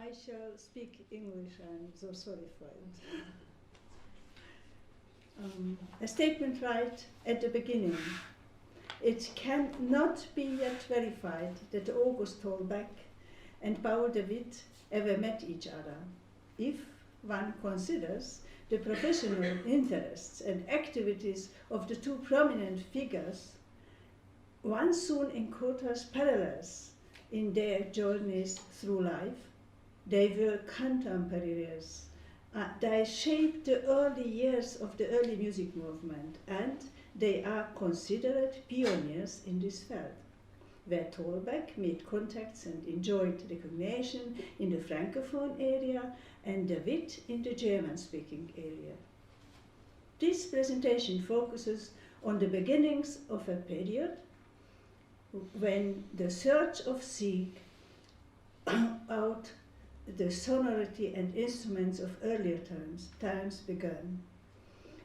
I shall speak English. I'm so sorry for it. A statement right at the beginning. It cannot be yet verified that Auguste Tolbecque and Paul de Witt ever met each other, if one considers the professional interests and activities of the two prominent figures. One soon encounters parallels in their journeys through life. They were contemporaries. They shaped the early years of the early music movement, and they are considered pioneers in this field, where Tolbecque made contacts and enjoyed recognition in the Francophone area and de Witt in the German-speaking area. This presentation focuses on the beginnings of a period when the search of seek out the sonority and instruments of earlier times began.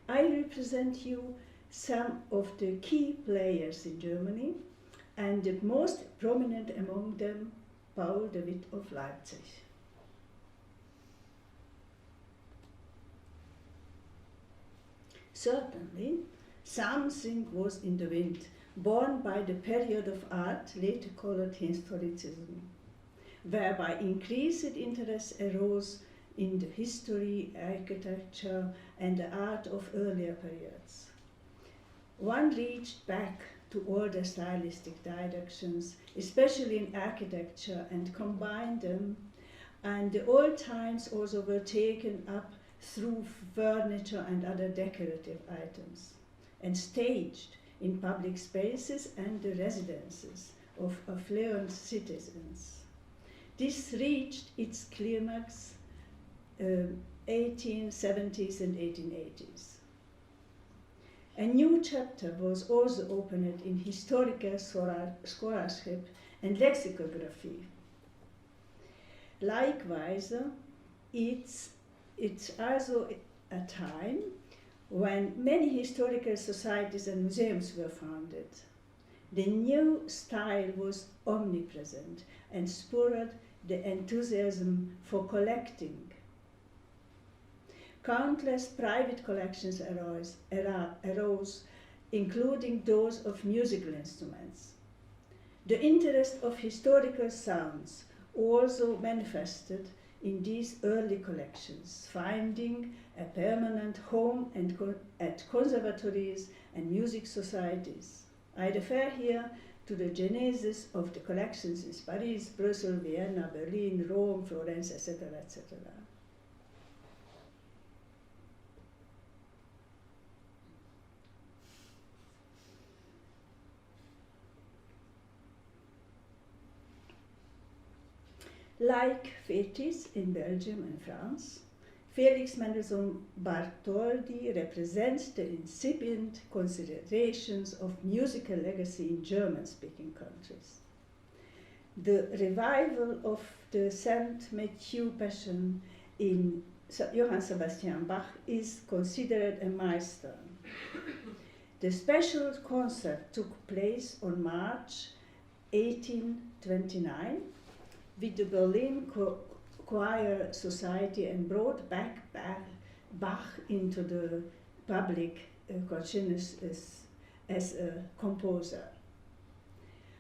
I represent you some of the key players in Germany, and the most prominent among them, Paul de Witt of Leipzig. Certainly, something was in the wind, born by the period of art later called historicism, whereby increased interest arose in the history, architecture, and the art of earlier periods. One reached back to older stylistic directions, especially in architecture, and combined them, and the old times also were taken up through furniture and other decorative items, and staged in public spaces and the residences of affluent citizens. This reached its climax 1870s and 1880s. A new chapter was also opened in historical scholarship and lexicography. Likewise, it's also a time when many historical societies and museums were founded. The new style was omnipresent and spurred the enthusiasm for collecting. Countless private collections arose, including those of musical instruments. The interest of historical sounds also manifested in these early collections, finding a permanent home at conservatories and music societies. I refer here to the genesis of the collections in Paris, Brussels, Vienna, Berlin, Rome, Florence, etc., etc. Like Fétis in Belgium and France, Felix Mendelssohn Bartholdy represents the incipient considerations of musical legacy in German-speaking countries. The revival of the Saint Matthew Passion in Johann Sebastian Bach is considered a milestone. The special concert took place on March 1829 with the Berlin Choir Society and brought back Bach into the public consciousness as a composer.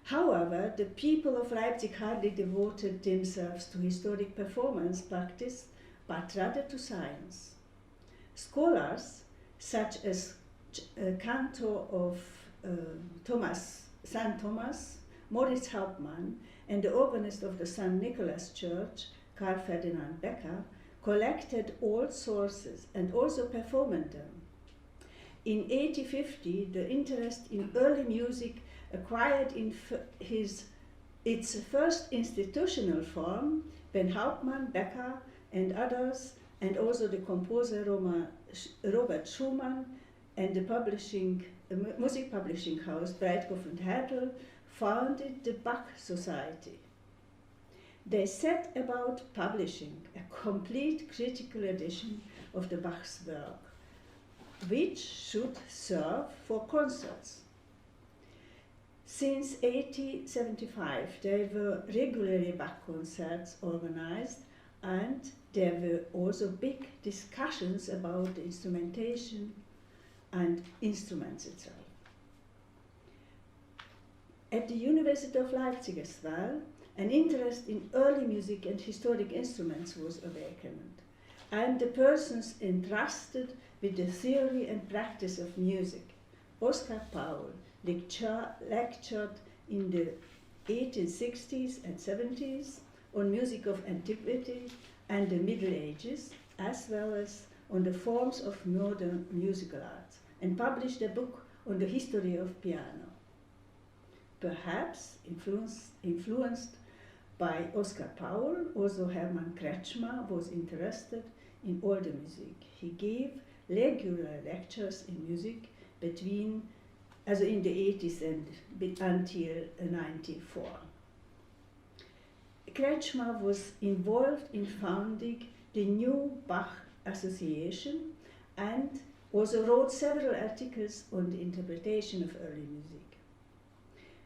However, the people of Leipzig hardly devoted themselves to historic performance practice, but rather to science. Scholars such as cantor of St. Thomas, Moritz Hauptmann, and the organist of the St. Nicholas Church, Karl Ferdinand Becker, collected old sources and also performed them. In 1850, the interest in early music acquired its first institutional form when Hauptmann, Becker, and others, and also the composer Robert Schumann and the music publishing house Breitkopf and Härtel founded the Bach Society. They set about publishing a complete critical edition of the Bach's work, which should serve for concerts. Since 1875, there were regularly Bach concerts organized and there were also big discussions about the instrumentation and instruments itself. At the University of Leipzig as well, an interest in early music and historic instruments was awakened, and the persons entrusted with the theory and practice of music, Oskar Paul, lectured in the 1860s and 70s on music of antiquity and the Middle Ages, as well as on the forms of modern musical arts, and published a book on the history of piano. Perhaps influenced by Oskar Paul, also Hermann Kretschmer was interested in older music. He gave regular lectures in music in the 80s and until 94. Kretschmer was involved in founding the new Bach Association and also wrote several articles on the interpretation of early music.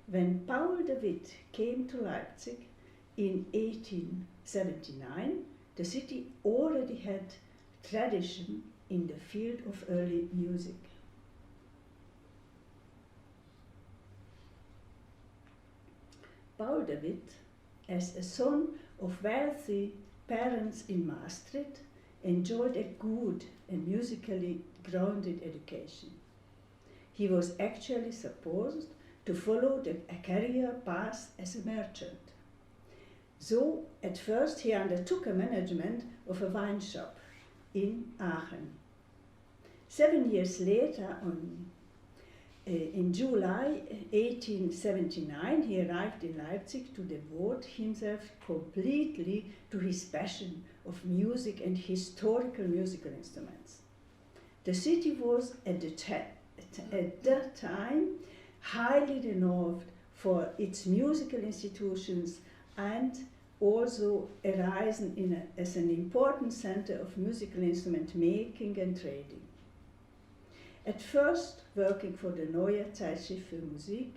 When Paul de Witt came to Leipzig in 1879, the city already had tradition in the field of early music. Paul de Witt, as a son of wealthy parents in Maastricht, enjoyed a good and musically grounded education. He was actually supposed to follow a career path as a merchant. So, at first he undertook a management of a wine shop in Aachen. 7 years later, in July 1879, he arrived in Leipzig to devote himself completely to his passion of music and historical musical instruments. The city was at that time highly renowned for its musical institutions and also arisen as an important center of musical instrument making and trading. At first, working for the Neue Zeitschrift für Musik,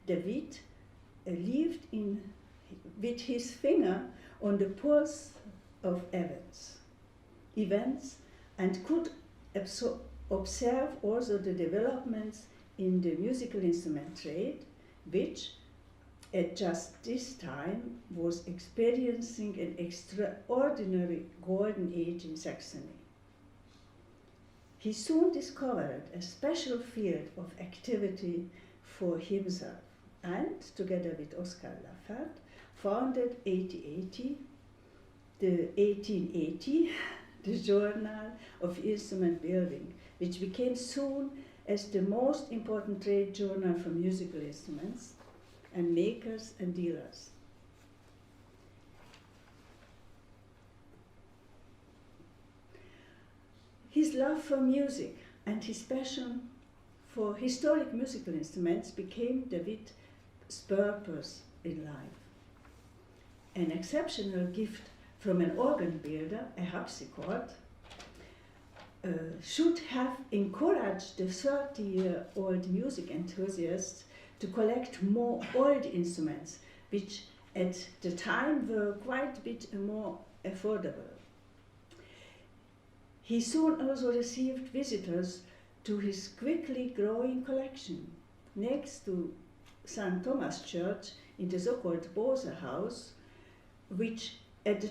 de Witt lived with his finger on the pulse of events and could observe also the developments in the musical instrument trade, which at just this time was experiencing an extraordinary golden age in Saxony. He soon discovered a special field of activity for himself and, together with Oskar Lafert, founded 1880 the Journal of Instrument Building, which became soon as the most important trade journal for musical instruments and makers and dealers. His love for music and his passion for historic musical instruments became de Witt's purpose in life. An exceptional gift from an organ builder, a harpsichord, should have encouraged the 30-year-old music enthusiasts to collect more old instruments, which at the time were quite a bit more affordable. He soon also received visitors to his quickly growing collection. Next to St. Thomas Church in the so-called Bose House, which at the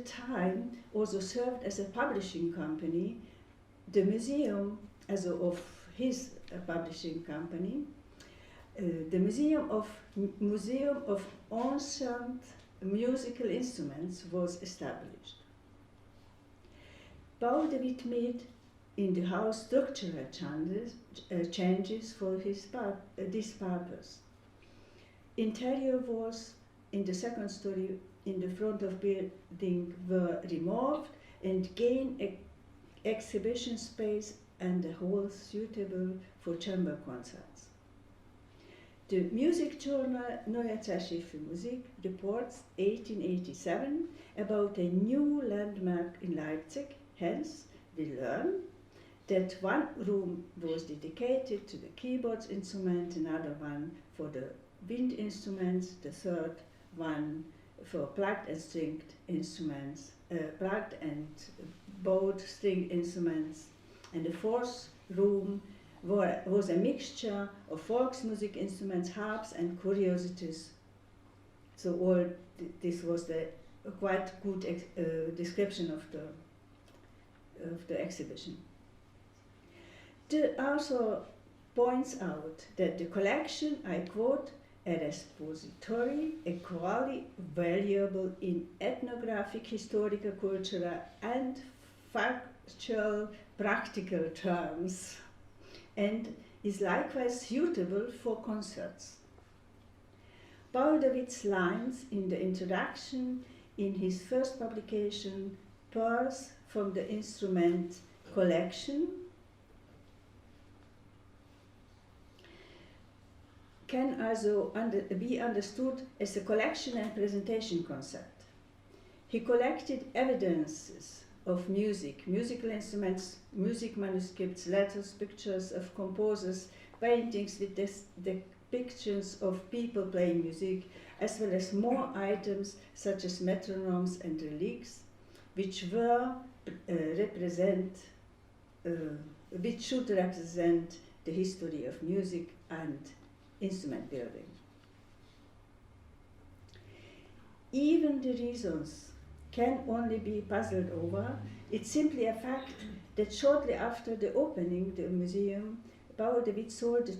time also served as a publishing company, the museum, of his publishing company, the Museum of Ancient Musical Instruments was established. Paul de Witt made in the house structural changes for this purpose. Interior walls in the second story in the front of building were removed and gained exhibition space and a hall suitable for chamber concerts. The music journal Neue Zeitschrift für Musik reports 1887 about a new landmark in Leipzig. Hence, we learn that one room was dedicated to the keyboards instrument, another one for the wind instruments, the third one for plucked and stringed instruments, plucked and bowed string instruments. And the fourth room was a mixture of Volksmusik instruments, harps and curiosities. So all this was the quite good description of the exhibition. The author points out that the collection, I quote, a repository equally valuable in ethnographic, historical, cultural and factual practical terms, and is likewise suitable for concerts. Paul de Wit's lines in the introduction in his first publication, Pearls from the Instrument Collection, can also be understood as a collection and presentation concept. He collected evidences of music, musical instruments, music manuscripts, letters, pictures of composers, paintings with depictions of people playing music, as well as more items such as metronomes and relics, which should represent the history of music and instrument building. Even the reasons can only be puzzled over. It's simply a fact that shortly after the opening the museum, Paul de Witt sold a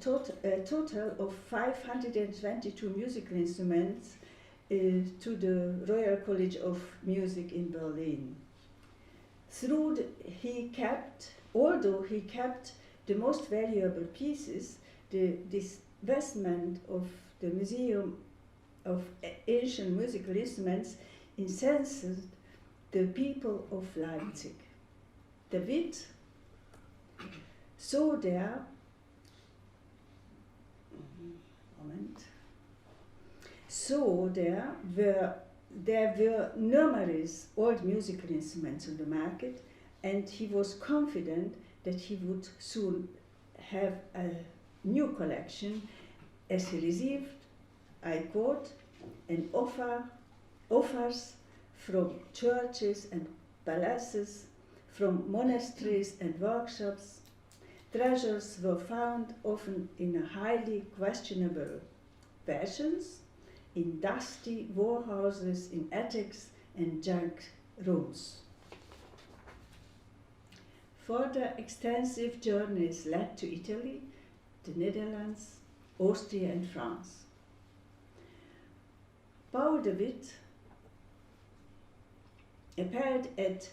total of 522 musical instruments to the Royal College of Music in Berlin. Although he kept the most valuable pieces, this investment of the Museum of Ancient Musical Instruments incensed the people of Leipzig. De Witt saw there there were numerous old musical instruments on the market, and he was confident that he would soon have a new collection, as he received, I quote, an offers from churches and palaces, from monasteries and workshops. Treasures were found often in highly questionable fashions, in dusty warehouses, in attics and junk rooms. Further extensive journeys led to Italy, the Netherlands, Austria and France. Paul de Witt appeared at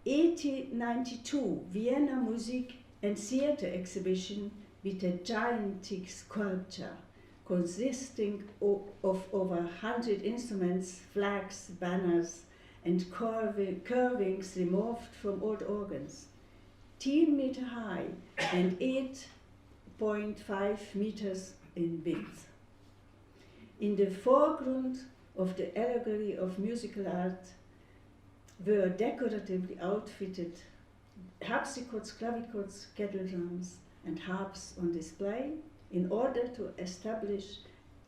1892 Vienna Music and Theatre Exhibition with a gigantic sculpture consisting of over 100 instruments, flags, banners and carvings removed from old organs, 10 meters high and 8.5 meters in width. In the foreground of the allegory of musical art were decoratively outfitted harpsichords, clavichords, kettle drums and harps on display in order to establish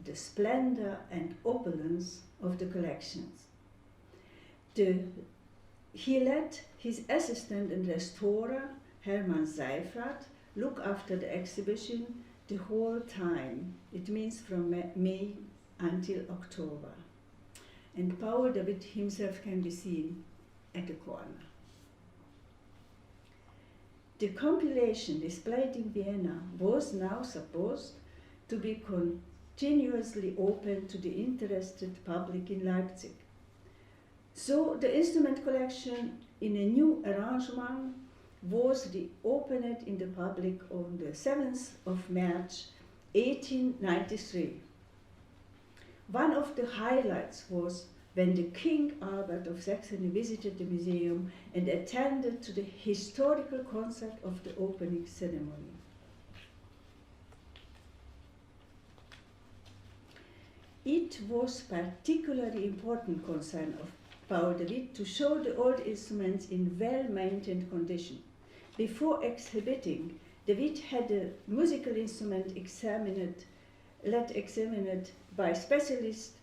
the splendor and opulence of the collections. He let his assistant and restorer, Hermann Seifert, look after the exhibition the whole time. It means from May until October. And Paul de Witt himself can be seen at the corner. The compilation displayed in Vienna was now supposed to be continuously open to the interested public in Leipzig. So the instrument collection in a new arrangement was reopened in the public on the 7th of March 1893. One of the highlights was when the King Albert of Saxony visited the museum and attended to the historical concert of the opening ceremony. It was particularly important concern of Paul de Witt to show the old instruments in well-maintained condition. Before exhibiting, de Witt had a musical instrument examined by specialists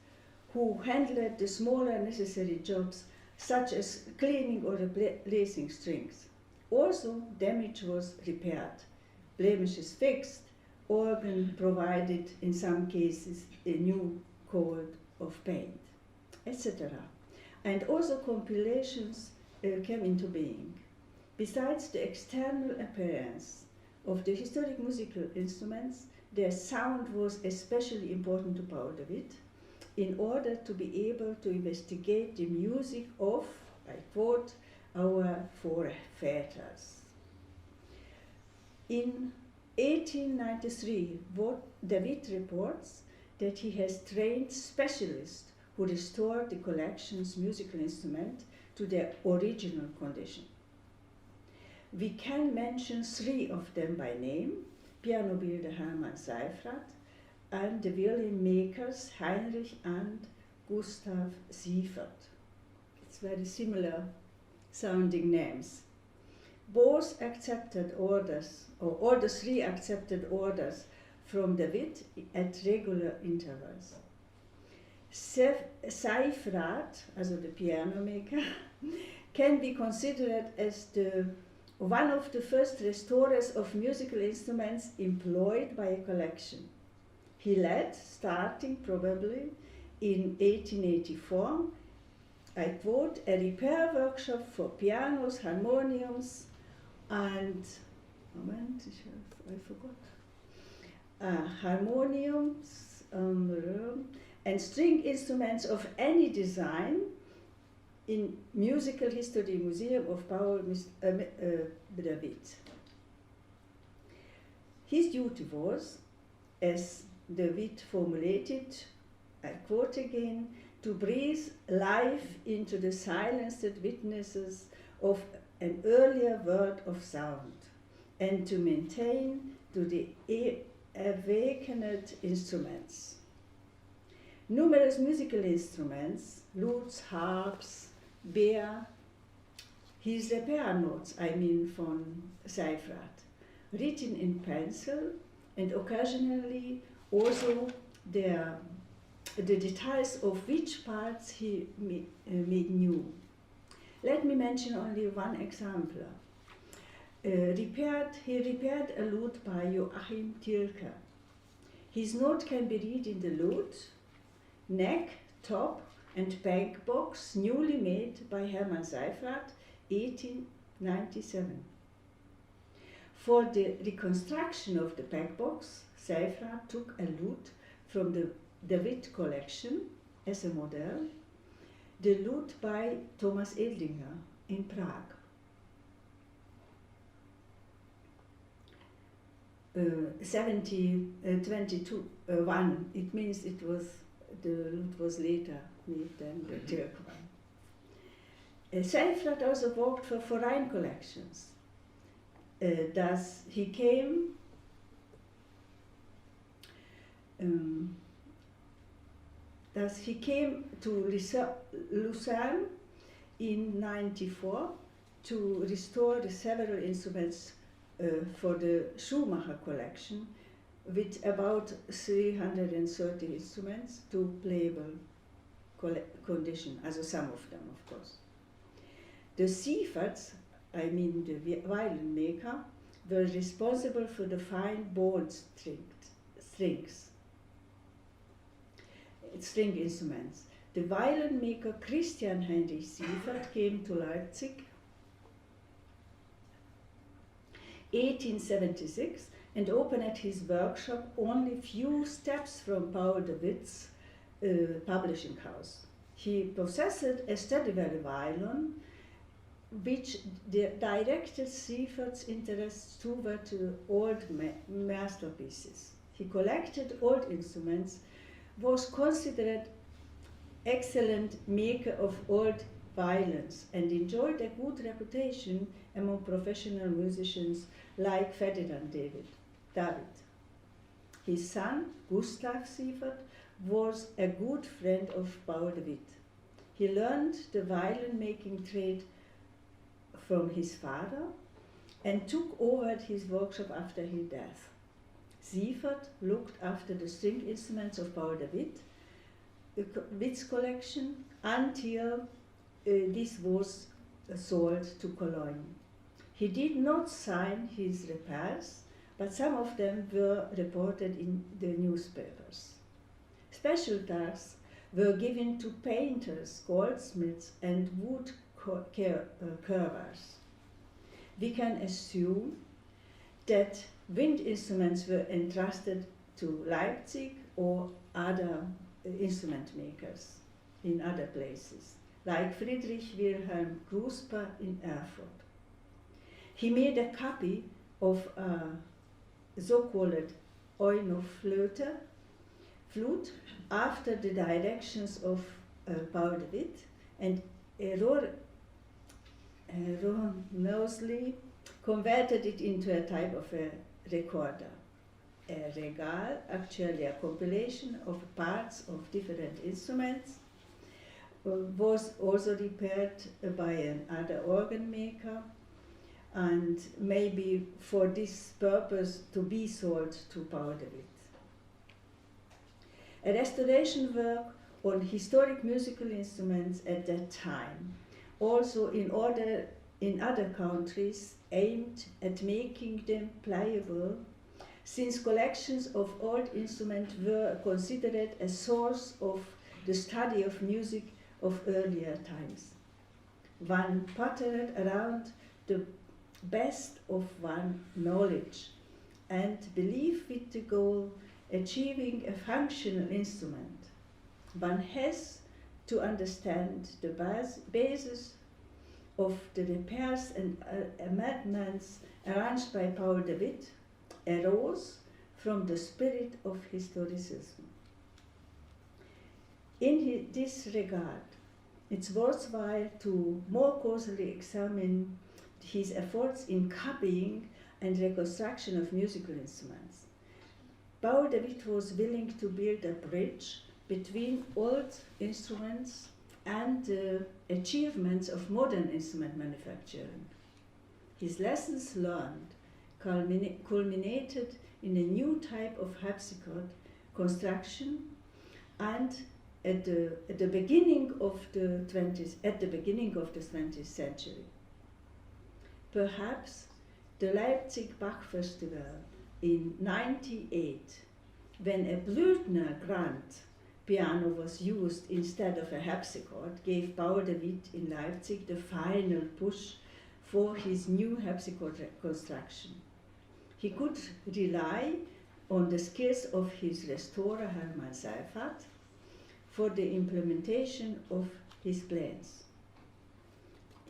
who handled the smaller necessary jobs, such as cleaning or replacing strings. Also, damage was repaired, blemishes fixed, organ provided, in some cases, a new coat of paint, etc. And also compilations came into being. Besides the external appearance of the historic musical instruments, their sound was especially important to Paul de Witt in order to be able to investigate the music of, I quote, our forefathers. In 1893, de Witt reports that he has trained specialists who restored the collection's musical instrument to their original condition. We can mention 3 of them by name: piano builder Hermann Seyfried and the violin makers Heinrich and Gustav Siefert. It's very similar sounding names. Both accepted orders, or all the 3 accepted orders from de Witt at regular intervals. Seyfried, also the piano maker, can be considered as one of the first restorers of musical instruments employed by a collection. He led, starting probably in 1884, I quote, a repair workshop for pianos, harmoniums, and, I forgot, harmoniums and string instruments of any design in Musical History Museum of Paul de Witt. His duty was, as de Witt formulated, I quote again, to breathe life into the silenced witnesses of an earlier world of sound, and to maintain to the awakened instruments. Numerous musical instruments, lutes, harps, bear his repair notes, von Seyfried, written in pencil, and occasionally also the details of which parts he made new. Let me mention only one example. He repaired a lute by Joachim Tilke. His note can be read in the lute, neck, top, and back box, newly made by Hermann Seyfried, 1897. For the reconstruction of the back box, Seyfried took a lute from the de Witt collection as a model, the lute by Thomas Edlinger in Prague. 1721, it means the lute was later made than the Tilke one. Seyfried also worked for foreign collections. Thus he came to Lucerne in 1994 to restore the several instruments for the Schumacher collection, with about 330 instruments to playable condition, also some of them, of course. The Sieferts, the violin maker, were responsible for the fine bowed string instruments. The violin maker Christian Heinrich Siefert came to Leipzig 1876 and opened his workshop only few steps from Paul de Witt's publishing house. He possessed a Stradivari violin, which directed Siefert's interests toward old masterpieces. He collected old instruments, was considered excellent maker of old violins, and enjoyed a good reputation among professional musicians like Ferdinand David. His son, Gustav Siefert, was a good friend of Paul de Witt. He learned the violin making trade from his father and took over his workshop after his death. Siefert looked after the string instruments of Paul de Witt, Witt's collection until this was sold to Cologne. He did not sign his repairs, but some of them were reported in the newspapers. Special tasks were given to painters, goldsmiths, and wood carvers. We can assume that wind instruments were entrusted to Leipzig or other instrument makers in other places, like Friedrich Wilhelm Grusper in Erfurt. He made a copy of a so-called Oinoflöte flute after the directions of Paul de Witt, and erroneously converted it into a type of a recorder. A regal, actually a compilation of parts of different instruments, was also repaired by another organ maker, and maybe for this purpose to be sold to Paul de Witt. A restoration work on historic musical instruments at that time, also in other countries, aimed at making them pliable, since collections of old instruments were considered a source of the study of music of earlier times. One pattered around the best of one knowledge and belief with the goal achieving a functional instrument. One has to understand the basis of the repairs and amendments arranged by Paul de Witt arose from the spirit of historicism. In this regard, it's worthwhile to more closely examine his efforts in copying and reconstruction of musical instruments. Paul de Witt was willing to build a bridge between old instruments and the achievements of modern instrument manufacturing. His lessons learned culminated in a new type of harpsichord construction, and at the beginning of the 20th century. Perhaps the Leipzig Bach Festival in '98, when a Blüthner Grand piano was used instead of a harpsichord, gave Paul de Witt in Leipzig the final push for his new harpsichord construction. He could rely on the skills of his restorer Hermann Seifert for the implementation of his plans.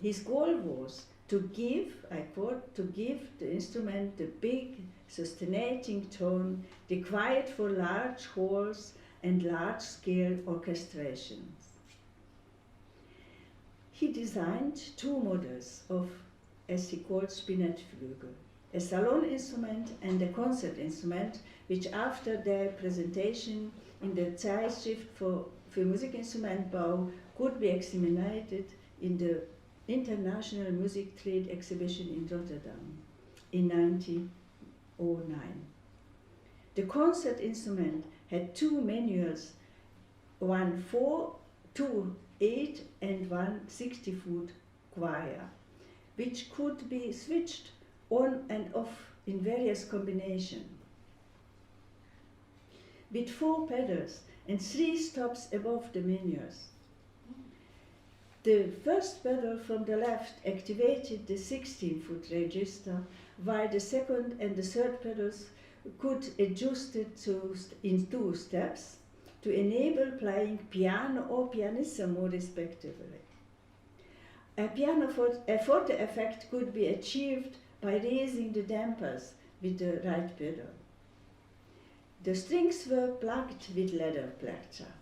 His goal was to give, I quote, to give the instrument the big, sustaining tone required for large halls and large-scale orchestrations. He designed two models of, as he called, Spinettflügel, a salon instrument and a concert instrument, which after their presentation in the Zeitschrift für Musikinstrumentbau could be examined in the International Music Trade Exhibition in Rotterdam in 1909. The concert instrument had two manuals, one 4, 2, 8 and one 60-foot choir, which could be switched on and off in various combinations. With 4 pedals and 3 stops above the manuals. The first pedal from the left activated the 16-foot register, while the second and the third pedals could adjust it in 2 steps to enable playing piano or pianissimo respectively. A forte effect could be achieved by raising the dampers with the right pedal. The strings were plugged with leather pleasure.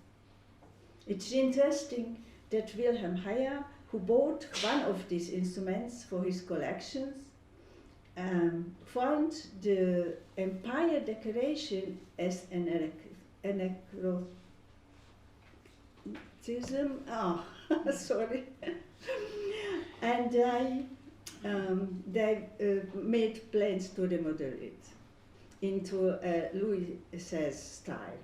It's interesting that Wilhelm Heyer, who bought one of these instruments for his collections, found the empire decoration as an anachronism. Sorry. And they made plans to remodel it into a Louis XVI style.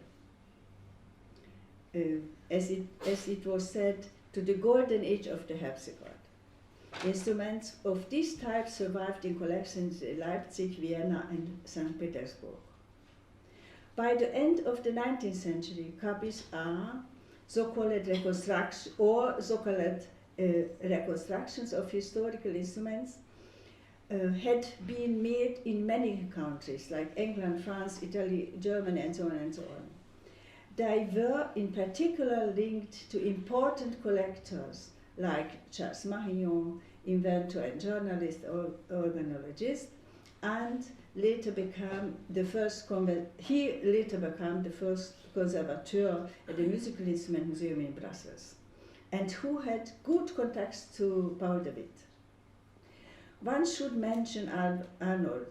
as it was said, to the golden age of the harpsichord. Instruments of this type survived in collections in Leipzig, Vienna, and St. Petersburg. By the end of the 19th century, copies are so-called reconstructions of historical instruments had been made in many countries, like England, France, Italy, Germany, and so on and so on. They were in particular linked to important collectors like Charles Mahillon, inventor and journalist, organologist, and later became the first conservateur at the Musical Instrument Museum in Brussels, and who had good contacts to Paul de Witt. One should mention Arnold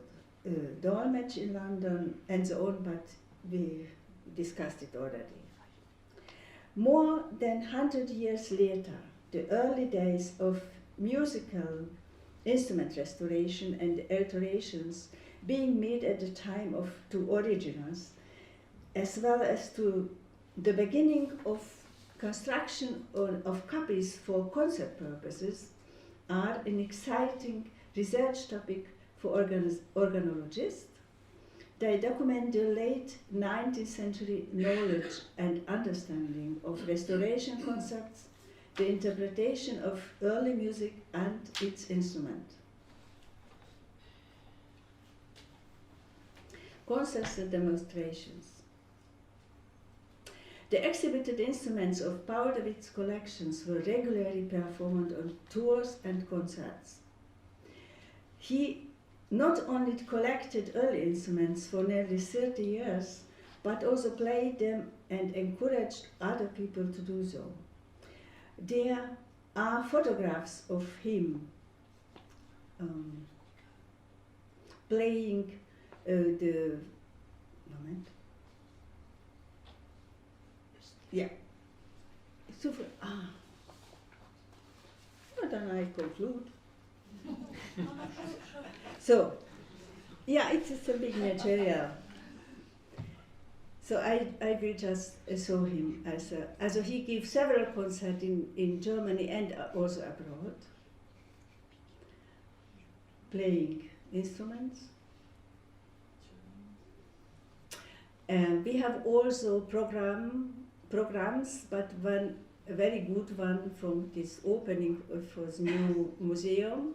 Dolmetsch in London and so on, but we discussed it already. More than 100 years later, the early days of musical instrument restoration and alterations being made at the time to originals, as well as to the beginning of construction of copies for concert purposes, are an exciting research topic for organologists. They document the late 19th century knowledge and understanding of restoration concepts, the interpretation of early music and its instrument. Concerts and demonstrations. The exhibited instruments of Paul de Witt's collections were regularly performed on tours and concerts. He not only collected early instruments for nearly 30 years, but also played them and encouraged other people to do so. There are photographs of him playing the moment. Yeah. Then I conclude. So, yeah, it's a big material. So I will just show him as he gives several concerts in Germany and also abroad, playing instruments. And we have also programs, but a very good one from this opening for the new museum.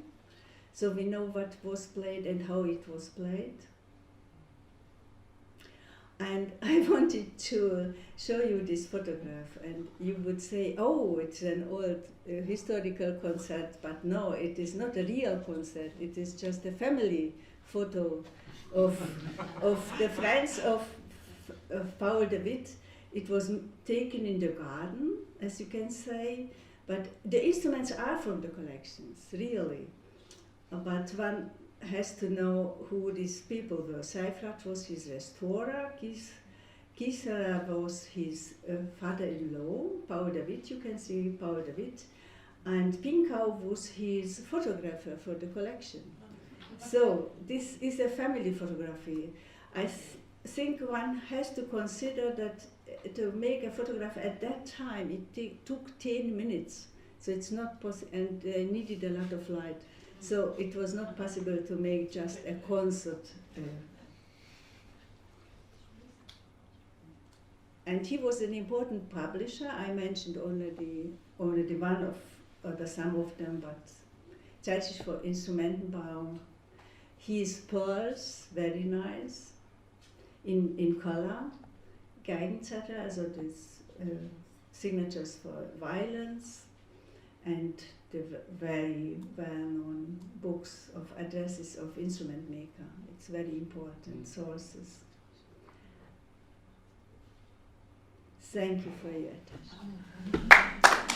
So we know what was played and how it was played. And I wanted to show you this photograph, and you would say, oh, it's an old historical concert, but no, it is not a real concert. It is just a family photo of the friends of Paul de Witt. It was taken in the garden, as you can say, but the instruments are from the collections, really. But one has to know who these people were. Seifert was his restorer, Gisela was his father-in-law, Paul de Witt, you can see Paul de Witt, and Pinkau was his photographer for the collection. So this is a family photography. I think one has to consider that to make a photograph at that time, it took 10 minutes. So it's not possible, and they needed a lot of light. So it was not possible to make just a concert. And he was an important publisher. I mentioned already one of some of them, but Zeitschrift für Instrumentenbau. His pearls, very nice, in color. Geigenzettel, also these signatures for violins, and the very well-known books of addresses of instrument maker. It's very important sources. Thank you for your attention.